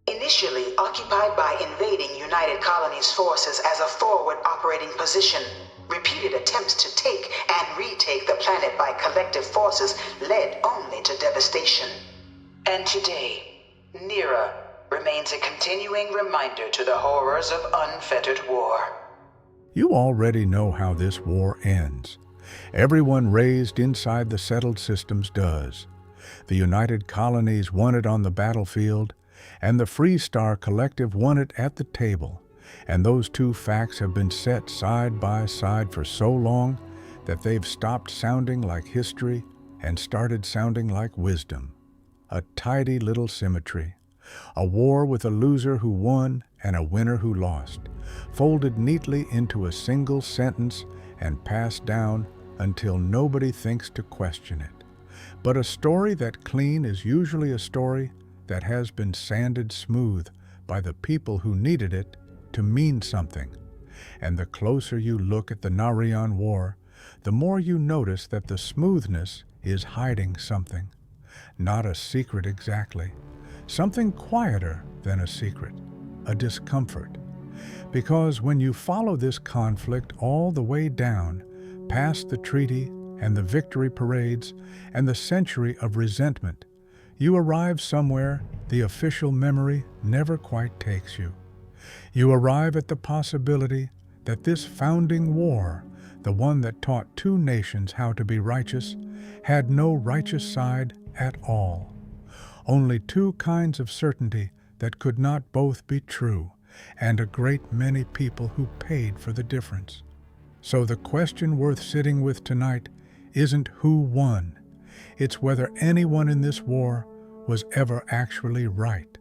Initially occupied by invading United Colonies forces as a forward operating position, repeated attempts to take and retake the planet by collective forces led only to devastation. And today, Nira remains a continuing reminder to the horrors of unfettered war. You already know how this war ends. Everyone raised inside the settled systems does. The United Colonies won it on the battlefield, and the Freestar Collective won it at the table. And those two facts have been set side by side for so long that they've stopped sounding like history and started sounding like wisdom. A tidy little symmetry. A war with a loser who won and a winner who lost, folded neatly into a single sentence and passed down until nobody thinks to question it. But a story that clean is usually a story that has been sanded smooth by the people who needed it to mean something. And the closer you look at the Narion War, the more you notice that the smoothness is hiding something. Not a secret exactly. Something quieter than a secret, a discomfort. Because when you follow this conflict all the way down, past the treaty and the victory parades and the century of resentment, you arrive somewhere the official memory never quite takes you. You arrive at the possibility that this founding war, the one that taught two nations how to be righteous, had no righteous side at all. Only two kinds of certainty that could not both be true, and a great many people who paid for the difference. So the question worth sitting with tonight isn't who won. It's whether anyone in this war was ever actually right.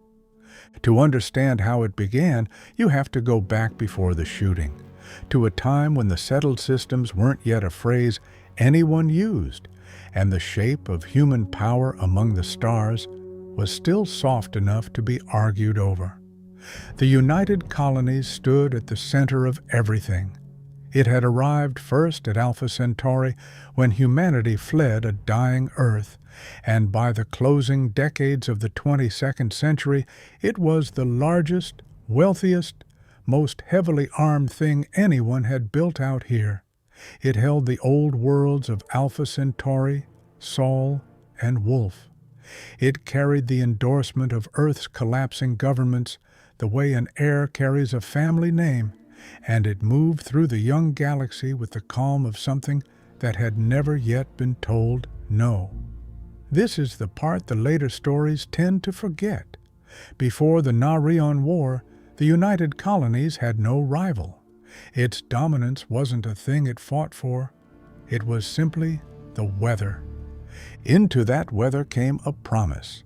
To understand how it began, you have to go back before the shooting, to a time when the settled systems weren't yet a phrase anyone used, and the shape of human power among the stars was still soft enough to be argued over. The United Colonies stood at the center of everything. It had arrived first at Alpha Centauri when humanity fled a dying Earth, and by the closing decades of the 22nd century, it was the largest, wealthiest, most heavily armed thing anyone had built out here. It held the old worlds of Alpha Centauri, Sol, and Wolf. It carried the endorsement of Earth's collapsing governments the way an heir carries a family name, and it moved through the young galaxy with the calm of something that had never yet been told no. This is the part the later stories tend to forget. Before the Narion War, the United Colonies had no rival. Its dominance wasn't a thing it fought for. It was simply the weather. Into that weather came a promise.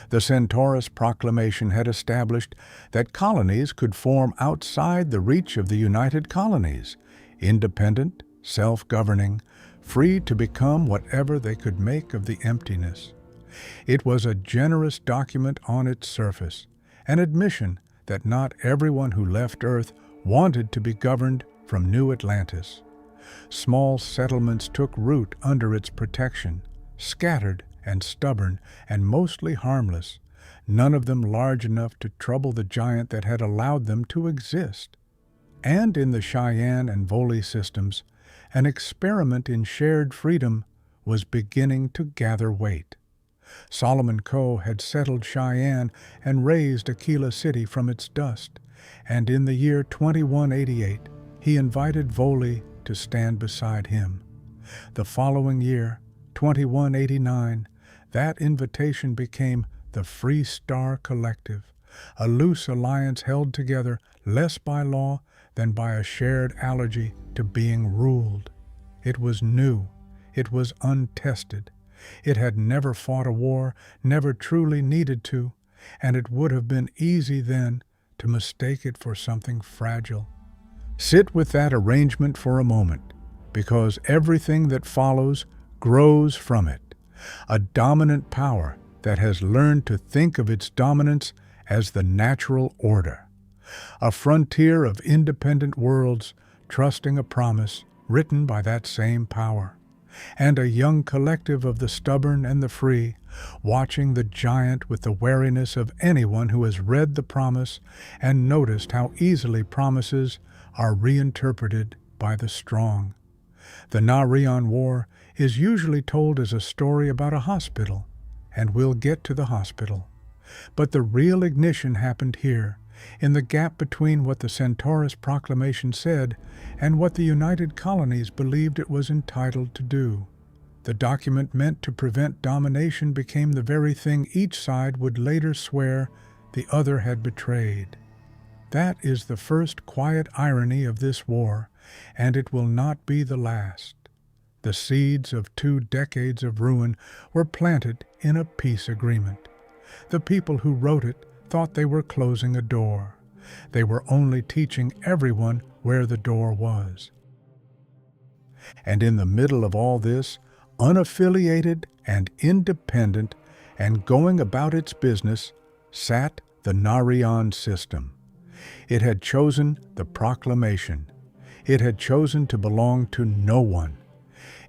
The Centaurus Proclamation had established that colonies could form outside the reach of the United Colonies, independent, self-governing, free to become whatever they could make of the emptiness. It was a generous document on its surface, an admission that not everyone who left Earth wanted to be governed from New Atlantis. Small settlements took root under its protection, scattered and stubborn and mostly harmless, none of them large enough to trouble the giant that had allowed them to exist. And in the Cheyenne and Voli systems, an experiment in shared freedom was beginning to gather weight. Solomon Coe had settled Cheyenne and raised Aquila City from its dust, and in the year 2188, he invited Voli to stand beside him. The following year, 2189, that invitation became the Freestar Collective, a loose alliance held together less by law than by a shared allergy to being ruled. It was new. It was untested. It had never fought a war, never truly needed to, and it would have been easy then to mistake it for something fragile. Sit with that arrangement for a moment, because everything that follows grows from it. A dominant power that has learned to think of its dominance as the natural order. A frontier of independent worlds trusting a promise written by that same power. And a young collective of the stubborn and the free, watching the giant with the wariness of anyone who has read the promise and noticed how easily promises are reinterpreted by the strong. The Narion War is usually told as a story about a hospital, and we'll get to the hospital. But the real ignition happened here, in the gap between what the Centaurus Proclamation said and what the United Colonies believed it was entitled to do. The document meant to prevent domination became the very thing each side would later swear the other had betrayed. That is the first quiet irony of this war, and it will not be the last. The seeds of 2 decades of ruin were planted in a peace agreement. The people who wrote it thought they were closing a door. They were only teaching everyone where the door was. And in the middle of all this, unaffiliated and independent and going about its business, sat the Narion system. It had chosen the proclamation. It had chosen to belong to no one.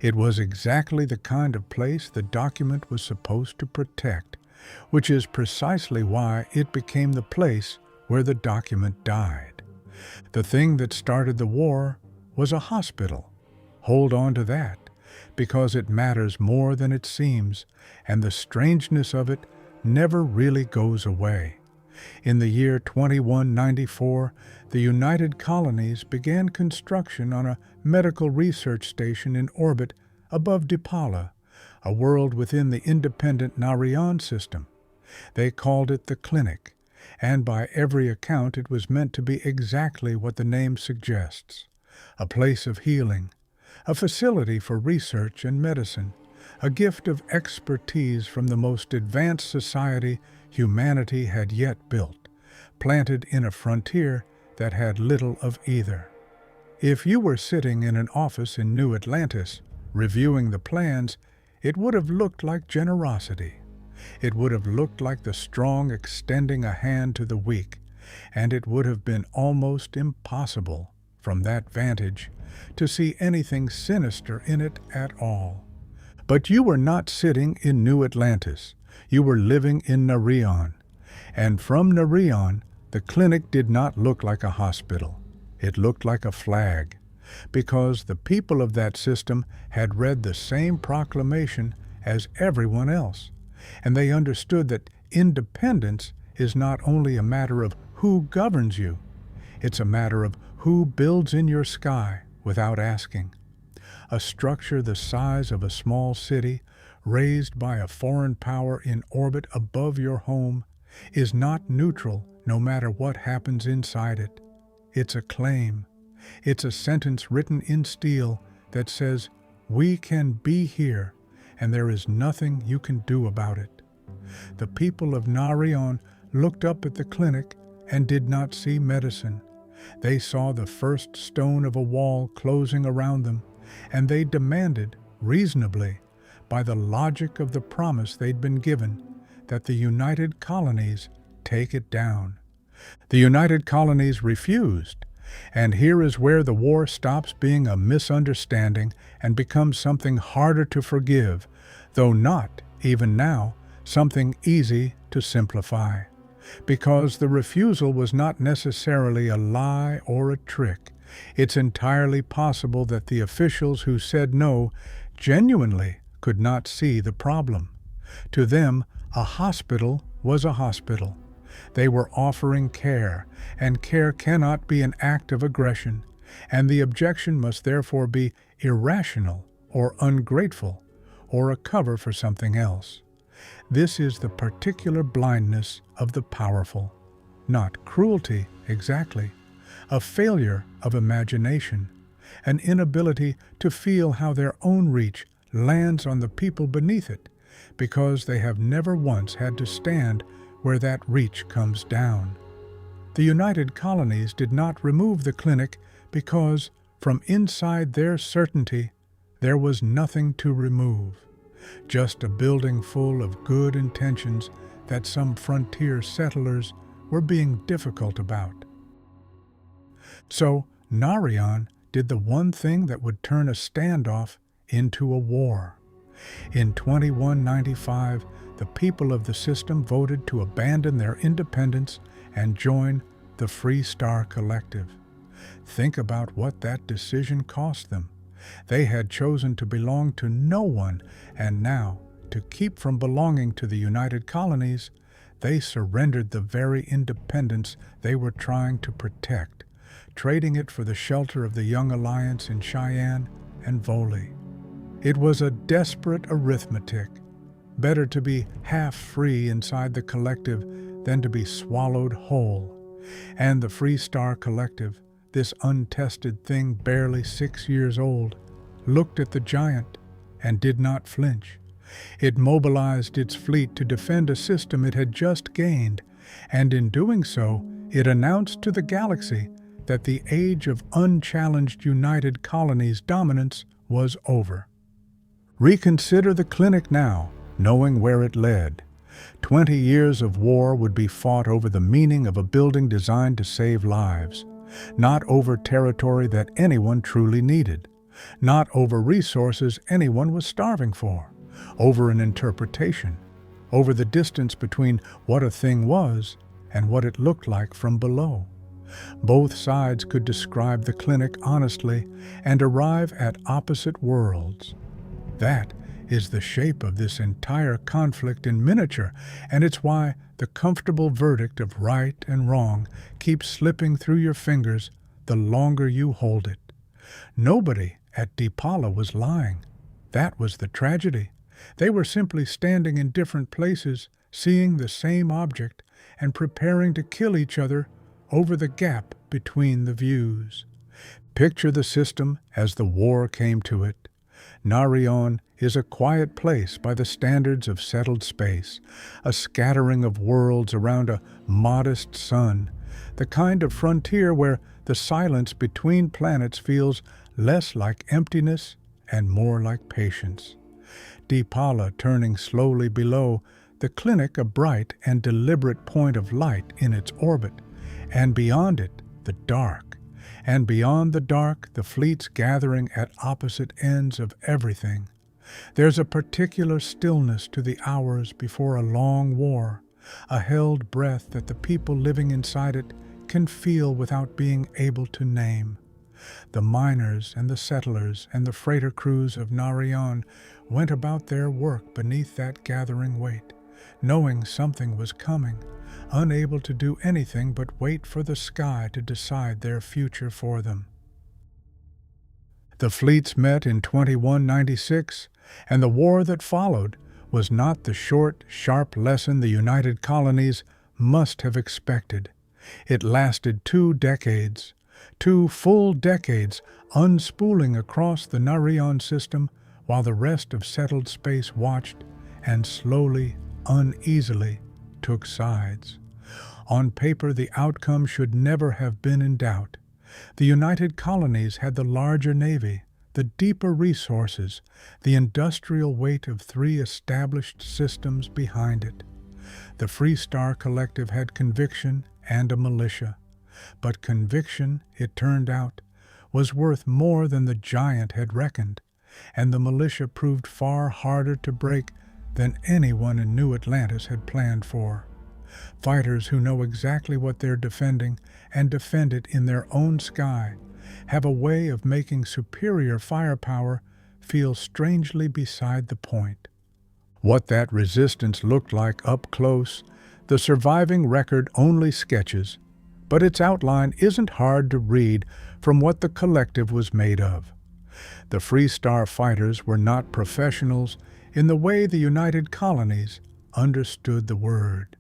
It was exactly the kind of place the document was supposed to protect, which is precisely why it became the place where the document died. The thing that started the war was a hospital. Hold on to that, because it matters more than it seems, and the strangeness of it never really goes away. In the year 2194, the United Colonies began construction on a medical research station in orbit above Deepala, a world within the independent Narion system. They called it the clinic, and by every account it was meant to be exactly what the name suggests: a place of healing, a facility for research and medicine, a gift of expertise from the most advanced society humanity had yet built, planted in a frontier that had little of either. If you were sitting in an office in New Atlantis, reviewing the plans, it would have looked like generosity. It would have looked like the strong extending a hand to the weak, and it would have been almost impossible, from that vantage, to see anything sinister in it at all. But you were not sitting in New Atlantis. You were living in Narion, and from Narion, the clinic did not look like a hospital. It looked like a flag, because the people of that system had read the same proclamation as everyone else, and they understood that independence is not only a matter of who governs you, it's a matter of who builds in your sky without asking. A structure the size of a small city, raised by a foreign power in orbit above your home, is not neutral no matter what happens inside it. It's a claim. It's a sentence written in steel that says, "We can be here, and there is nothing you can do about it." The people of Narion looked up at the clinic and did not see medicine. They saw the first stone of a wall closing around them, and they demanded, reasonably, by the logic of the promise they'd been given, that the United Colonies take it down. The United Colonies refused, and here is where the war stops being a misunderstanding and becomes something harder to forgive, though not, even now, something easy to simplify. Because the refusal was not necessarily a lie or a trick. It's entirely possible that the officials who said no genuinely could not see the problem. To them, a hospital was a hospital. They were offering care, and care cannot be an act of aggression, and the objection must therefore be irrational or ungrateful or a cover for something else. This is the particular blindness of the powerful, not cruelty exactly, a failure of imagination, an inability to feel how their own reach lands on the people beneath it, because they have never once had to stand where that reach comes down. The United Colonies did not remove the clinic because, from inside their certainty, there was nothing to remove, just a building full of good intentions that some frontier settlers were being difficult about. So Narion did the one thing that would turn a standoff into a war. In 2195, the people of the system voted to abandon their independence and join the Freestar Collective. Think about what that decision cost them. They had chosen to belong to no one, and now, to keep from belonging to the United Colonies, they surrendered the very independence they were trying to protect, trading it for the shelter of the Young Alliance in Cheyenne and Voley. It was a desperate arithmetic. Better to be half free inside the collective than to be swallowed whole. And the Freestar Collective, this untested thing barely 6 years old, looked at the giant and did not flinch. It mobilized its fleet to defend a system it had just gained, and in doing so, it announced to the galaxy that the age of unchallenged United Colonies dominance was over. Reconsider the clinic now, knowing where it led. 20 years of war would be fought over the meaning of a building designed to save lives, not over territory that anyone truly needed, not over resources anyone was starving for, over an interpretation, over the distance between what a thing was and what it looked like from below. Both sides could describe the clinic honestly and arrive at opposite worlds. That is the shape of this entire conflict in miniature, and it's why the comfortable verdict of right and wrong keeps slipping through your fingers the longer you hold it. Nobody at Deepala was lying. That was the tragedy. They were simply standing in different places, seeing the same object, and preparing to kill each other over the gap between the views. Picture the system as the war came to it. Narion is a quiet place by the standards of settled space, a scattering of worlds around a modest sun, the kind of frontier where the silence between planets feels less like emptiness and more like patience. Deepala turning slowly below, the clinic a bright and deliberate point of light in its orbit, and beyond it, the dark. And beyond the dark, the fleets gathering at opposite ends of everything. There's a particular stillness to the hours before a long war, a held breath that the people living inside it can feel without being able to name. The miners and the settlers and the freighter crews of Narion went about their work beneath that gathering weight, knowing something was coming, unable to do anything but wait for the sky to decide their future for them. The fleets met in 2196, and the war that followed was not the short, sharp lesson the United Colonies must have expected. It lasted 2 decades, 2 full decades, unspooling across the Narion system while the rest of settled space watched and slowly, uneasily, took sides. On paper, the outcome should never have been in doubt. The United Colonies had the larger navy, the deeper resources, the industrial weight of 3 established systems behind it. The Freestar Collective had conviction and a militia. But conviction, it turned out, was worth more than the giant had reckoned, and the militia proved far harder to break than anyone in New Atlantis had planned for. Fighters who know exactly what they're defending and defend it in their own sky have a way of making superior firepower feel strangely beside the point. What that resistance looked like up close, the surviving record only sketches, but its outline isn't hard to read from what the collective was made of. The Freestar fighters were not professionals in the way the United Colonies understood the word.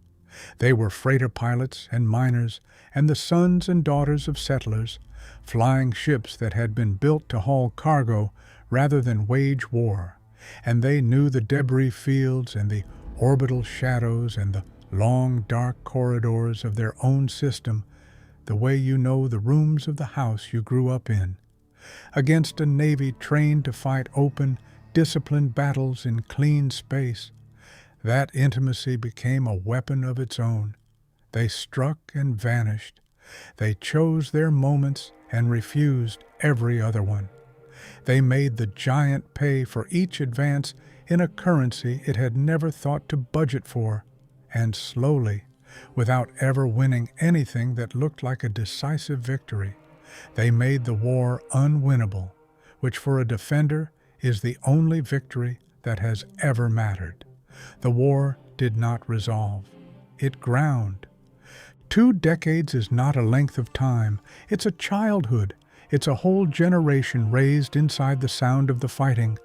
They were freighter pilots and miners and the sons and daughters of settlers, flying ships that had been built to haul cargo rather than wage war, and they knew the debris fields and the orbital shadows and the long dark corridors of their own system the way you know the rooms of the house you grew up in. Against a navy trained to fight open, disciplined battles in clean space, that intimacy became a weapon of its own. They struck and vanished. They chose their moments and refused every other one. They made the giant pay for each advance in a currency it had never thought to budget for, and slowly, without ever winning anything that looked like a decisive victory, they made the war unwinnable, which for a defender is the only victory that has ever mattered. The war did not resolve. It ground. 2 decades is not a length of time. It's a childhood. It's a whole generation raised inside the sound of the fighting.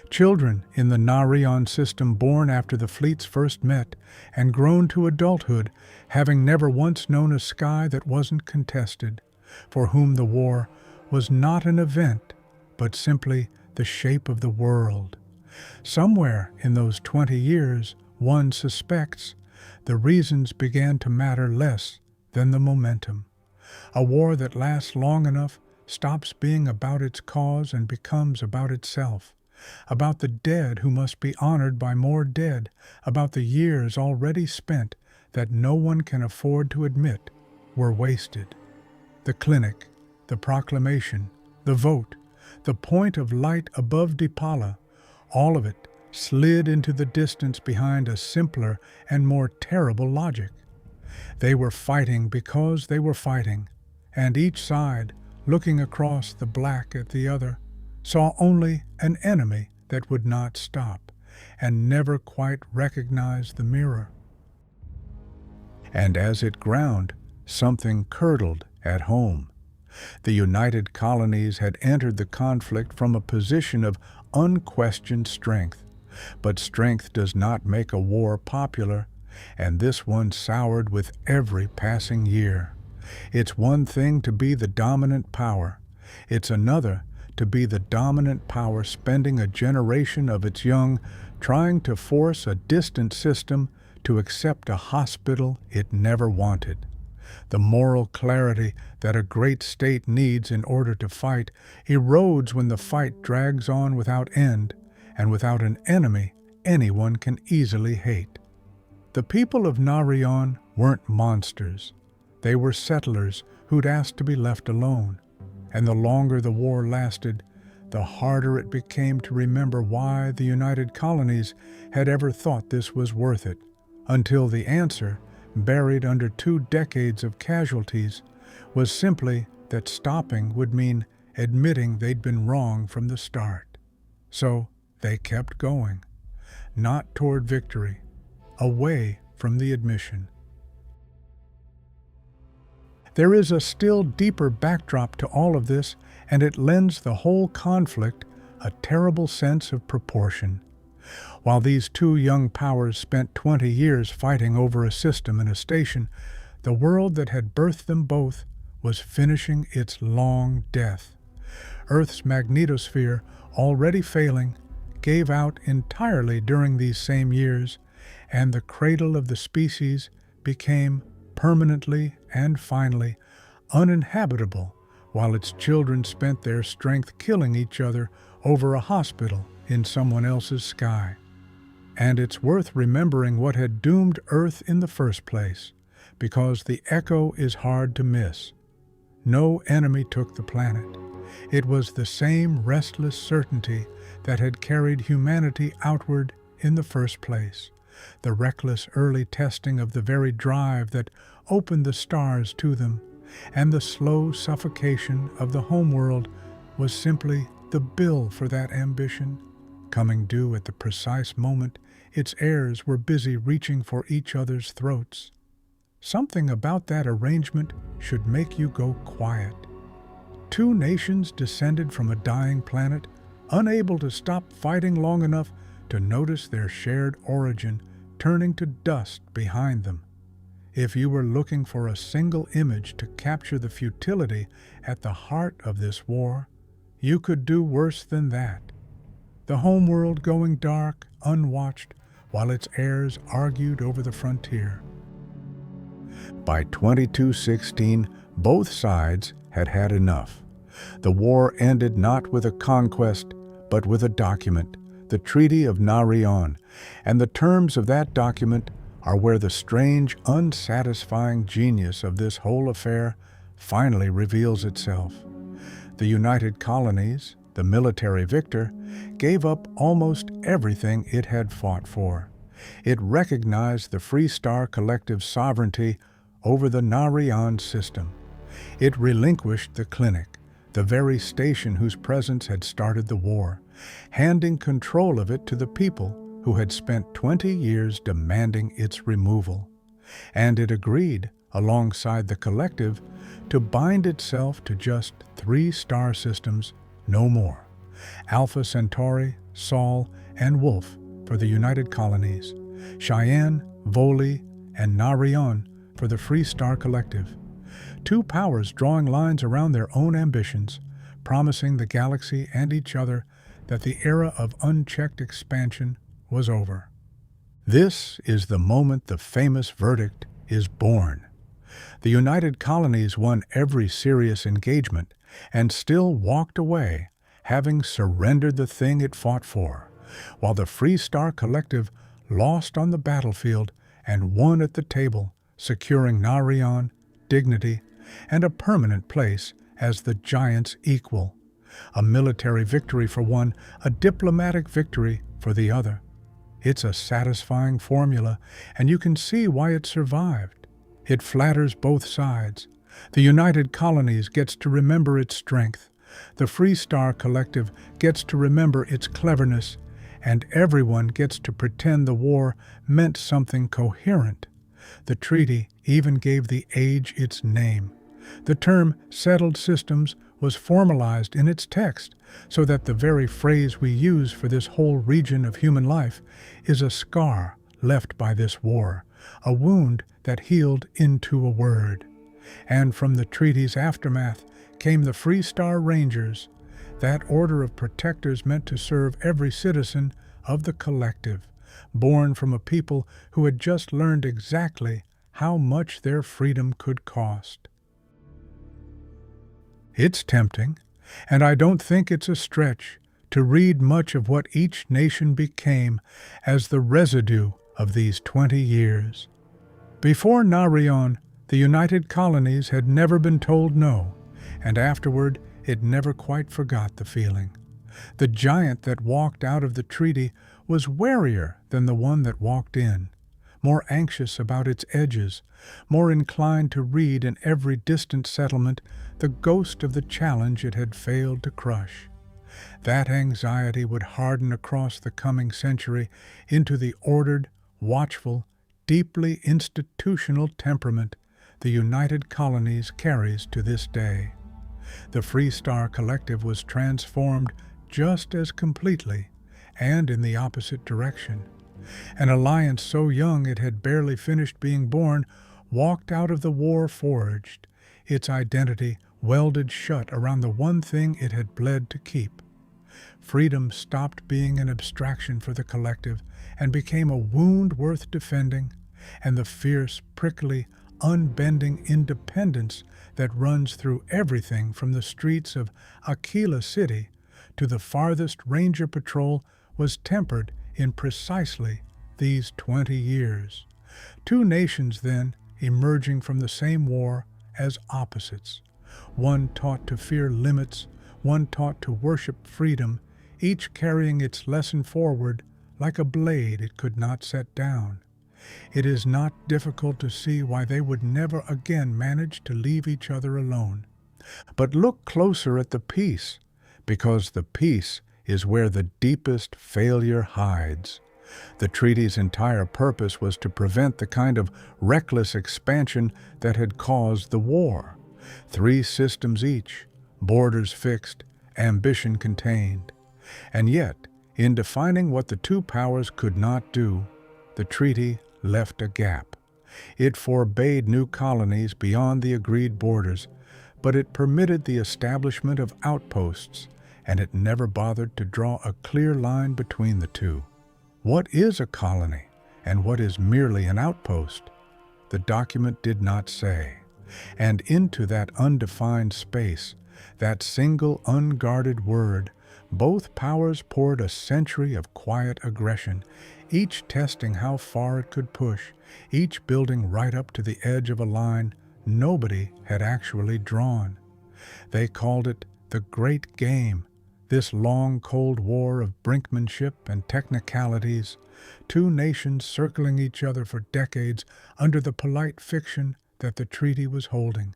Children in the Narion system born after the fleets first met and grown to adulthood, having never once known a sky that wasn't contested, for whom the war was not an event, but simply the shape of the world. Somewhere in those 20 years, one suspects, the reasons began to matter less than the momentum. A war that lasts long enough stops being about its cause and becomes about itself, about the dead who must be honored by more dead, about the years already spent that no one can afford to admit were wasted. The clinic, the proclamation, the vote, the point of light above Deepala, all of it slid into the distance behind a simpler and more terrible logic. They were fighting because they were fighting, and each side, looking across the black at the other, saw only an enemy that would not stop, and never quite recognized the mirror. And as it ground, something curdled at home. The United Colonies had entered the conflict from a position of unquestioned strength, but strength does not make a war popular, and this one soured with every passing year. It's one thing to be the dominant power. It's another to be the dominant power spending a generation of its young trying to force a distant system to accept a hospital it never wanted. The moral clarity that a great state needs in order to fight erodes when the fight drags on without end and without an enemy anyone can easily hate. The people of Narion weren't monsters. They were settlers who'd asked to be left alone, and the longer the war lasted, the harder it became to remember why the United Colonies had ever thought this was worth it, until the answer, buried under 2 decades of casualties, was simply that stopping would mean admitting they'd been wrong from the start. So they kept going, not toward victory, away from the admission. There is a still deeper backdrop to all of this, and it lends the whole conflict a terrible sense of proportion. While these 2 young powers spent 20 years fighting over a system and a station, the world that had birthed them both was finishing its long death. Earth's magnetosphere, already failing, gave out entirely during these same years, and the cradle of the species became permanently and finally uninhabitable, while its children spent their strength killing each other over a hospital in someone else's sky. And it's worth remembering what had doomed Earth in the first place, because the echo is hard to miss. No enemy took the planet. It was the same restless certainty that had carried humanity outward in the first place, the reckless early testing of the very drive that opened the stars to them, and the slow suffocation of the homeworld was simply the bill for that ambition, coming due at the precise moment its heirs were busy reaching for each other's throats. Something about that arrangement should make you go quiet. 2 nations descended from a dying planet, unable to stop fighting long enough to notice their shared origin turning to dust behind them. If you were looking for a single image to capture the futility at the heart of this war, you could do worse than that. The homeworld going dark, unwatched, while its heirs argued over the frontier. By 2216, both sides had had enough. The war ended not with a conquest, but with a document, the Treaty of Narion, and the terms of that document are where the strange, unsatisfying genius of this whole affair finally reveals itself. The United Colonies, the military victor, gave up almost everything it had fought for. It recognized the Freestar Collective's sovereignty over the Narion system. It relinquished the clinic, the very station whose presence had started the war, handing control of it to the people who had spent 20 years demanding its removal. And it agreed, alongside the Collective, to bind itself to just 3 star systems, no more: Alpha Centauri, Sol, and Wolf for the United Colonies, Cheyenne, Voli, and Narion for the Freestar Collective. 2 powers drawing lines around their own ambitions, promising the galaxy and each other that the era of unchecked expansion was over. This is the moment the famous verdict is born. The United Colonies won every serious engagement and still walked away, having surrendered the thing it fought for, while the Freestar Collective lost on the battlefield and won at the table, securing Narion, dignity, and a permanent place as the giant's equal. A military victory for one, a diplomatic victory for the other. It's a satisfying formula, and you can see why it survived. It flatters both sides. The United Colonies gets to remember its strength. The Freestar Collective gets to remember its cleverness, and everyone gets to pretend the war meant something coherent. The treaty even gave the age its name. The term settled systems was formalized in its text, so that the very phrase we use for this whole region of human life is a scar left by this war, a wound that healed into a word. And from the treaty's aftermath came the Freestar Rangers, that order of protectors meant to serve every citizen of the Collective, born from a people who had just learned exactly how much their freedom could cost. It's tempting, and I don't think it's a stretch, to read much of what each nation became as the residue of these 20 years. Before Narion, the United Colonies had never been told no, and afterward it never quite forgot the feeling. The giant that walked out of the treaty was warier than the one that walked in, more anxious about its edges, more inclined to read in every distant settlement the ghost of the challenge it had failed to crush. That anxiety would harden across the coming century into the ordered, watchful, deeply institutional temperament the United Colonies carries to this day. The Freestar Collective was transformed just as completely, and in the opposite direction. An alliance so young it had barely finished being born walked out of the war forged, its identity welded shut around the one thing it had bled to keep. Freedom stopped being an abstraction for the Collective and became a wound worth defending, and the fierce, prickly, unbending independence that runs through everything from the streets of Aquila City to the farthest Ranger Patrol was tempered in precisely these 20 years. 2 nations, then, emerging from the same war as opposites. One taught to fear limits, one taught to worship freedom, each carrying its lesson forward like a blade it could not set down. It is not difficult to see why they would never again manage to leave each other alone. But look closer at the peace, because the peace is where the deepest failure hides. The treaty's entire purpose was to prevent the kind of reckless expansion that had caused the war. 3 systems each, borders fixed, ambition contained. And yet, in defining what the 2 powers could not do, the treaty left a gap. It forbade new colonies beyond the agreed borders, but it permitted the establishment of outposts, and it never bothered to draw a clear line between the 2. What is a colony, and what is merely an outpost? The document did not say. And into that undefined space, that single unguarded word, both powers poured a century of quiet aggression, each testing how far it could push, each building right up to the edge of a line nobody had actually drawn. They called it the Great Game, This long Cold War of brinkmanship and technicalities, two nations circling each other for decades under the polite fiction that the treaty was holding.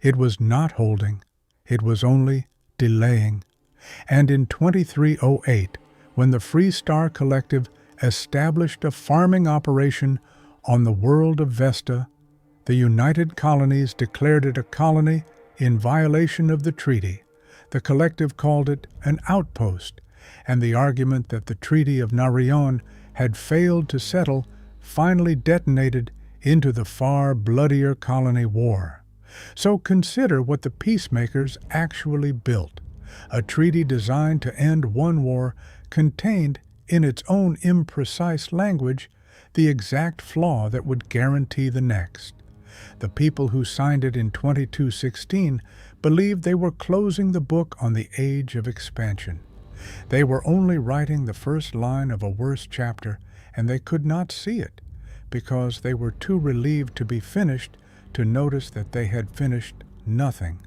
It was not holding, it was only delaying. And in 2308, when the Freestar Collective established a farming operation on the world of Vesta, the United Colonies declared it a colony in violation of the treaty. The collective called it an outpost, and the argument that the Treaty of Narion had failed to settle finally detonated into the far bloodier colony war. So consider what the peacemakers actually built. A treaty designed to end one war contained, in its own imprecise language, the exact flaw that would guarantee the next. The people who signed it in 2216 believed they were closing the book on the age of expansion. They were only writing the first line of a worse chapter, and they could not see it, because they were too relieved to be finished to notice that they had finished nothing.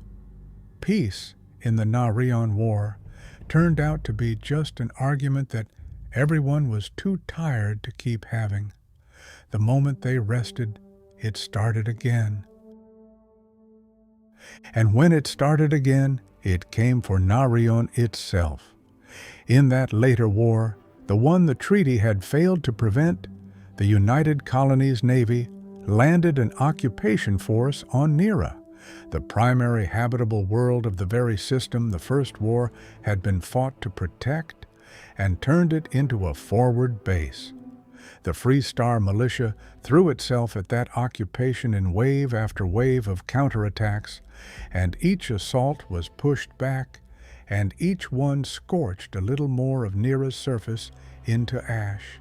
Peace, in the Narion War, turned out to be just an argument that everyone was too tired to keep having. The moment they rested, it started again. And when it started again, it came for Narion itself. In that later war, the one the treaty had failed to prevent, the United Colonies Navy landed an occupation force on Nira, the primary habitable world of the very system the First War had been fought to protect, and turned it into a forward base. The Freestar militia threw itself at that occupation in wave after wave of counterattacks, and each assault was pushed back, and each one scorched a little more of Nira's surface into ash,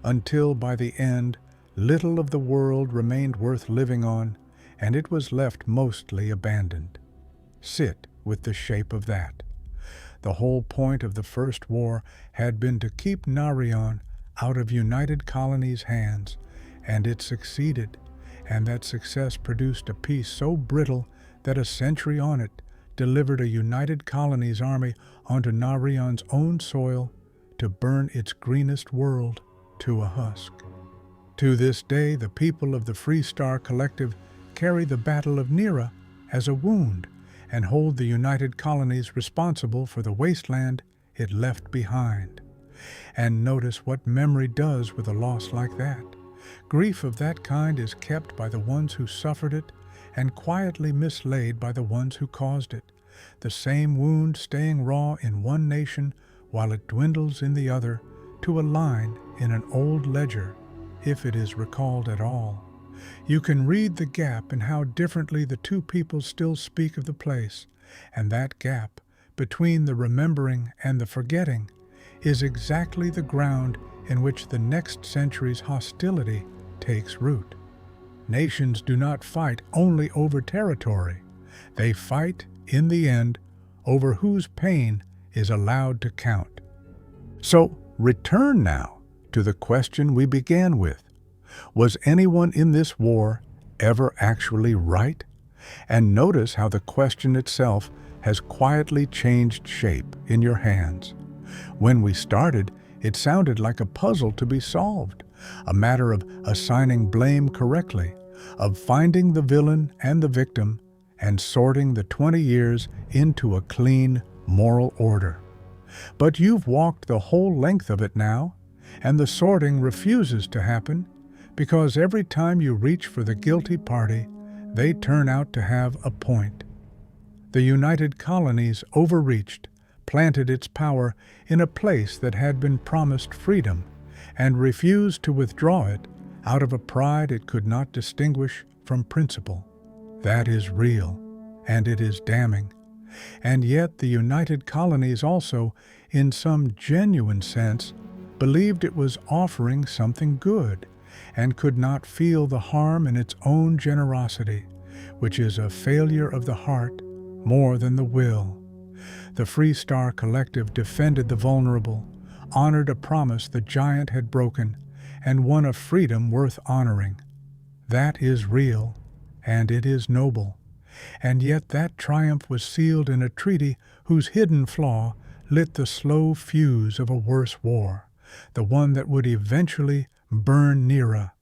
until by the end, little of the world remained worth living on, and it was left mostly abandoned. Sit with the shape of that. The whole point of the First War had been to keep Narion out of United Colonies' hands, and it succeeded, and that success produced a peace so brittle that a century on it delivered a United Colonies army onto Narion's own soil to burn its greenest world to a husk. To this day, the people of the Freestar Collective carry the Battle of Nira as a wound and hold the United Colonies responsible for the wasteland it left behind. And notice what memory does with a loss like that. Grief of that kind is kept by the ones who suffered it and quietly mislaid by the ones who caused it, the same wound staying raw in one nation while it dwindles in the other to a line in an old ledger, if it is recalled at all. You can read the gap in how differently the two peoples still speak of the place, and that gap between the remembering and the forgetting is exactly the ground in which the next century's hostility takes root. Nations do not fight only over territory. They fight, in the end, over whose pain is allowed to count. So, return now to the question we began with. Was anyone in this war ever actually right? And notice how the question itself has quietly changed shape in your hands. When we started, it sounded like a puzzle to be solved, a matter of assigning blame correctly, of finding the villain and the victim, and sorting the 20 years into a clean, moral order. But you've walked the whole length of it now, and the sorting refuses to happen, because every time you reach for the guilty party, they turn out to have a point. The United Colonies overreached, planted its power in a place that had been promised freedom, and refused to withdraw it out of a pride it could not distinguish from principle. That is real, and it is damning. And yet the United Colonies also, in some genuine sense, believed it was offering something good, and could not feel the harm in its own generosity, which is a failure of the heart more than the will. The Freestar Collective defended the vulnerable, honored a promise the giant had broken, and won a freedom worth honoring. That is real, and it is noble. And yet that triumph was sealed in a treaty whose hidden flaw lit the slow fuse of a worse war, the one that would eventually burn Nera,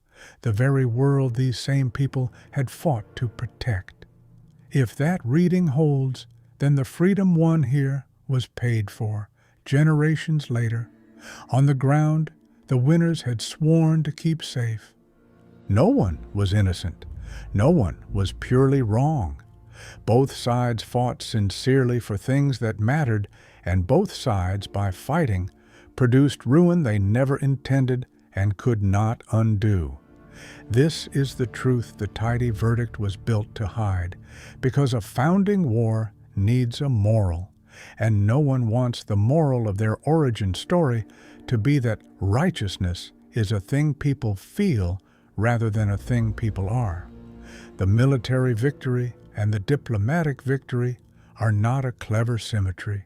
the very world these same people had fought to protect. If that reading holds, then the freedom won here was paid for, generations later. On the ground, the winners had sworn to keep safe. No one was innocent. No one was purely wrong. Both sides fought sincerely for things that mattered, and both sides, by fighting, produced ruin they never intended and could not undo. This is the truth the tidy verdict was built to hide, because a founding war needs a moral, and no one wants the moral of their origin story to be that righteousness is a thing people feel rather than a thing people are. The military victory and the diplomatic victory are not a clever symmetry.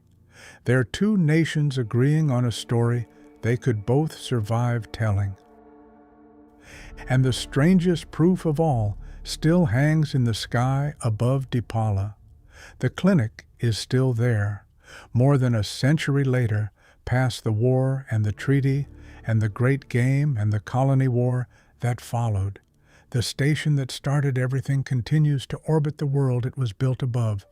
They're two nations agreeing on a story they could both survive telling. And the strangest proof of all still hangs in the sky above Deepala. The clinic is still there, more than a century later, past the war and the treaty and the great game and the colony war that followed. The station that started everything continues to orbit the world it was built above,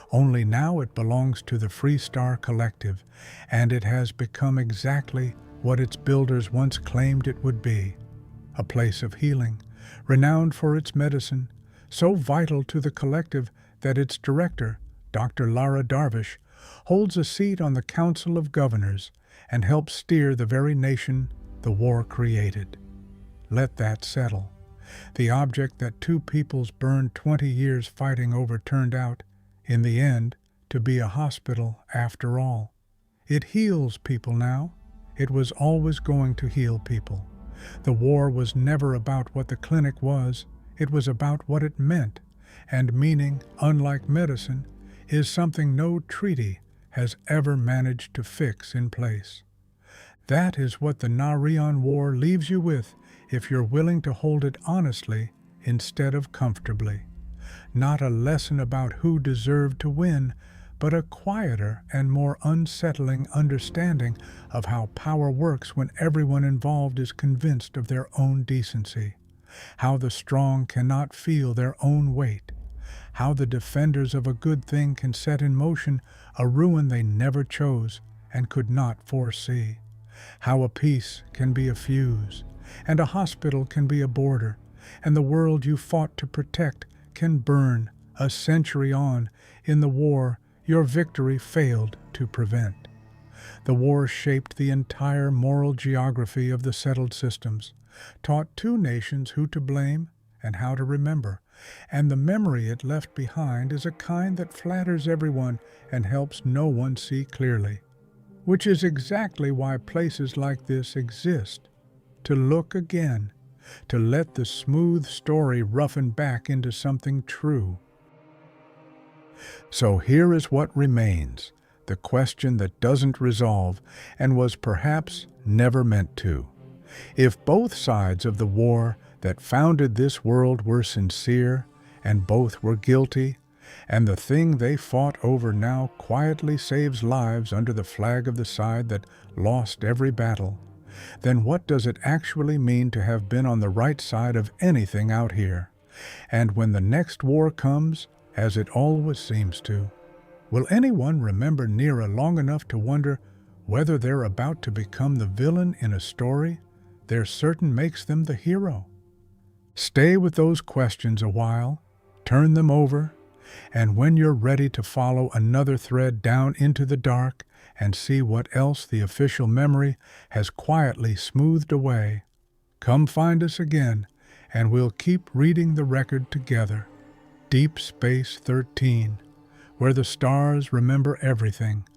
only now it belongs to the Freestar Collective, and it has become exactly what its builders once claimed it would be. A place of healing, renowned for its medicine, so vital to the collective that its director, Dr. Lara Darvish, holds a seat on the Council of Governors and helps steer the very nation the war created. Let that settle. The object that two peoples burned 20 years fighting over turned out, in the end, to be a hospital after all. It heals people now. It was always going to heal people. The war was never about what the clinic was. It was about what it meant. And meaning, unlike medicine, is something no treaty has ever managed to fix in place. That is what the Narion War leaves you with if you're willing to hold it honestly instead of comfortably. Not a lesson about who deserved to win, but a quieter and more unsettling understanding of how power works when everyone involved is convinced of their own decency, how the strong cannot feel their own weight, how the defenders of a good thing can set in motion a ruin they never chose and could not foresee, how a peace can be a fuse, and a hospital can be a border, and the world you fought to protect can burn a century on in the war your victory failed to prevent. The war shaped the entire moral geography of the settled systems, taught two nations who to blame and how to remember, and the memory it left behind is a kind that flatters everyone and helps no one see clearly, which is exactly why places like this exist. To look again, to let the smooth story roughen back into something true. So here is what remains, the question that doesn't resolve and was perhaps never meant to. If both sides of the war that founded this world were sincere, and both were guilty, and the thing they fought over now quietly saves lives under the flag of the side that lost every battle, then what does it actually mean to have been on the right side of anything out here? And when the next war comes, as it always seems to, will anyone remember Nera long enough to wonder whether they're about to become the villain in a story they're certain makes them the hero? Stay with those questions a while, turn them over, and when you're ready to follow another thread down into the dark and see what else the official memory has quietly smoothed away, come find us again, and we'll keep reading the record together. Deep Space 13, where the stars remember everything,